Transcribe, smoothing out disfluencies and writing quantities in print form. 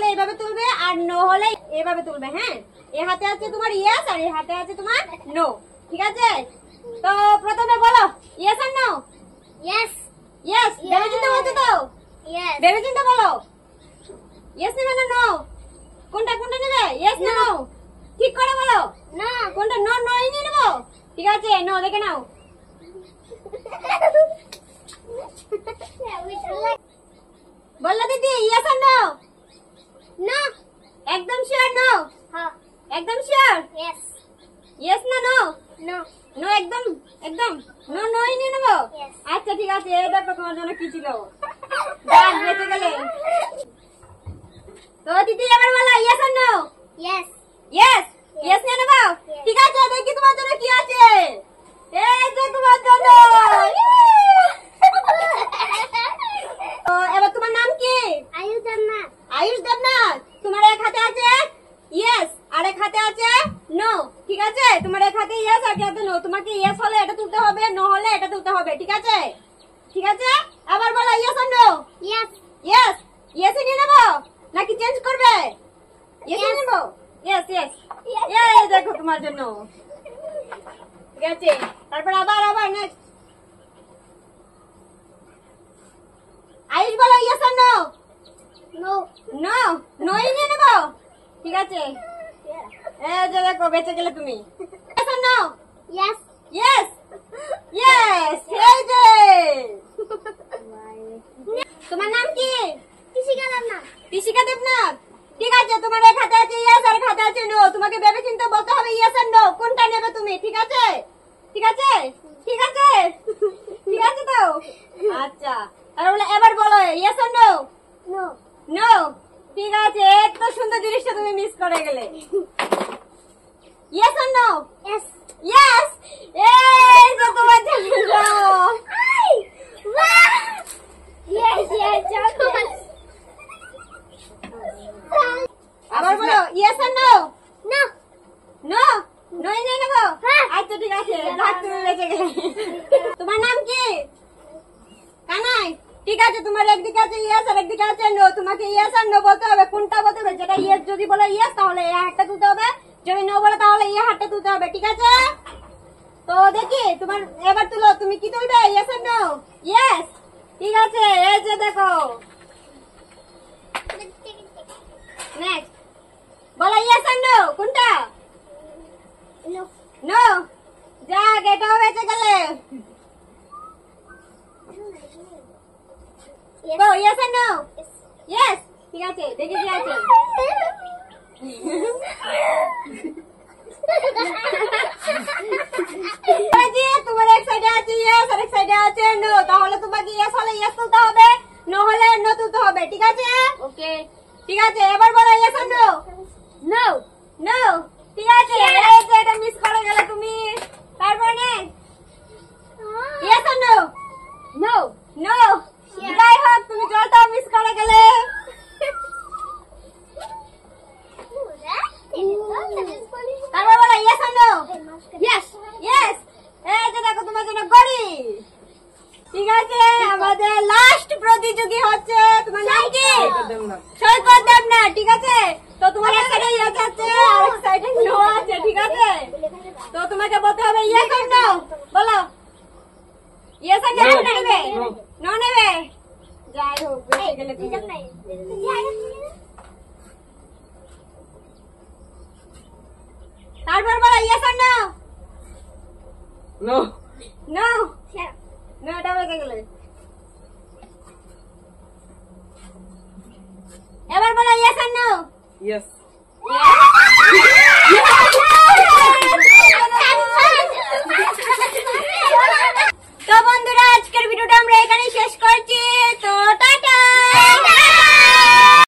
হলে এইভাবে তুলবে আর নো হলে এইভাবে তুলবে। হ্যাঁ, এই হাতে আছে তোমার ইয়েস আর এই হাতে আছে তোমার নো। ঠিক আছে, তো প্রথমে বলো ইয়েস আর নো। ইয়েস ইয়েস, ভেবে চিন্তে বলছো তো? ইয়েস ভেবে চিন্তে বলো, ইয়েস নেবে না নো? কোনটা কোনটা নেবে, ইয়েস না নো? ঠিক করে বলো। না কোনটা? নো, নোই নিয়ে নেবো। ঠিক আছে, নো দেখে নাও। বললো দিদি ইয়েস আর নো? না একদম শিওর নো? হ্যাঁ একদম শিওর? ইয়েস ইয়েস না নো? নো নো, একদম একদম নো, নোই নিয়ে নেবো। Yes. আচ্ছা ঠিক আছে, এই দেখো তোমার জন্য কি ছিল। যাক, বেঁচে গেলে। তো দিদি এবার বলো ইয়েস আর নো? ইয়েস ইয়েস, ইয়েস নিয়ে নেবো। ঠিক আছে, দেখি তোমার জন্য কি আছে। এই যে তোমার জন্য। তো এবার তোমার নাম কি? আয়ুষ দেবনাথ আয়ুষ দেবনাথ। তোমার এক হাতে আছে ইয়েস আর এক হাতে আছে নো। ঠিক আছে, তোমার এক হাতে ইয়েস আর এক হাতে নো। তোমাকে ইয়েস হলে এটা তুলতে হবে, নো হলে এটা তুলতে হবে। ঠিক আছে, ঠিক আছে, আবার বলো ইয়েস আর নো? ইয়েস ইয়েস, ইয়েস নিয়ে নেবো নাকি চেঞ্জ করবে? ইয়েস নিয়ে নেবো। ইয়েস ইয়েস, এই দেখো তোমার জন্য। ঠিক আছে, তারপর আবার আবার নেক্সট। আয়ুষ বলো ইয়েস আর নো? নো নো, নোই নিয়ে নেবো। ঠিক আছে, এই যে দেখো বেঁচে গেলে তুমি। ইয়েস আর নো? ইয়েস ইয়েস, ইয়েস, এই যে। তোমার নাম কি? কৃষিকা দেবনাথ ঋষিকা দেবনাথ। ঠিক আছে, তোমার এক হাতে আছে ইয়েস আর এক হাতে আছে নো। তোমাকে ভেবে চিন্তে বলতে হবে ইয়েস আর নো, কোনটা নেবে তুমি। ঠিক আছে, ঠিক আছে, ঠিক আছে, ঠিক আছে তো? আচ্ছা, তাহলে এবার বলো ইয়েস আর নো? No no. ঠিক আছে, এত সুন্দর জিনিসটা তুমি মিস করে গেলে। ইয়েস আর নো? ইয়েস ইয়েস, এই যে তোমার জন্য। ইয়েস ইয়েস আবার বলো ইয়েস আর নো? নো নো, নোই নিয়ে নেবো। হ্যাঁ। আচ্ছা ঠিক আছে, যাক তুমি বেঁচে গেলে। তোমার নাম কি? কানাই। ঠিক আছে, তোমার একদিকে আছে ইয়েস আর একদিকে আছে নো। তোমাকে ইয়েস আর নো বলতে হবে, কোনটা বলতে হবে। যেটা ইয়েস যদি বলো ইয়েস তাহলে এই হাতটা তুলতে হবে, যদি নো বলো তাহলে এই হাতটা তুলতে হবে। ঠিক আছে, তো দেখি তোমার এবার তুলো, তুমি কি তুলবে ইয়েস আর নো? ইয়েস। ঠিক আছে, এই যে দেখো নেক্সট। বলো ইয়েস আর নো, কোনটা? No no. যাক, এটাও বেঁচে গেলে। তো ইয়েস আর নো? ইয়েস। ঠিক আছে, দেখি কি আছে। এই যে তোমার এক সাইডে আছে ইয়েস আর এক সাইডে আছে নো। তাহলে তোমাকে ইয়েস হলে ইয়েস তুলতে হবে, নো হলে নো তুলতে হবে। ঠিক আছে, ওকে। ঠিক আছে, এবার বলো ইয়েস আর নো? No, no. ঠিক আছে, এই যে এটা মিস করে গেলে তুমি। তারপরে নেক্সট ইয়েস আর নো? নো, নো। যাই হোক, তুমি জলটাও মিস করে গেলে। তারপর বলো ইয়েস আর নো? Yes, yes. এই যে দেখো তোমার জন্য গড়ি। ঠিক আছে, আমাদের লাস্ট প্রতিযোগী হচ্ছে তোমার নাম কি? সৈকত দেবনাথ। ঠিক আছে, তো তোমার এক সাইডে ইয়েস আছে আর এক সাইডে নো আছে। ঠিক আছে, তো তোমাকে বলতে হবে ইয়েস আর নো। বলো ইয়েস আর নো নেবে? নো নেবে? যাই হোক, বেঁচে গেলে তুমি। তারপর বলো ইয়েস আর নো? নো নো, নো, এটা বেঁচে গেলে। এবার বলো ইয়েস আর নো? Yes Yes.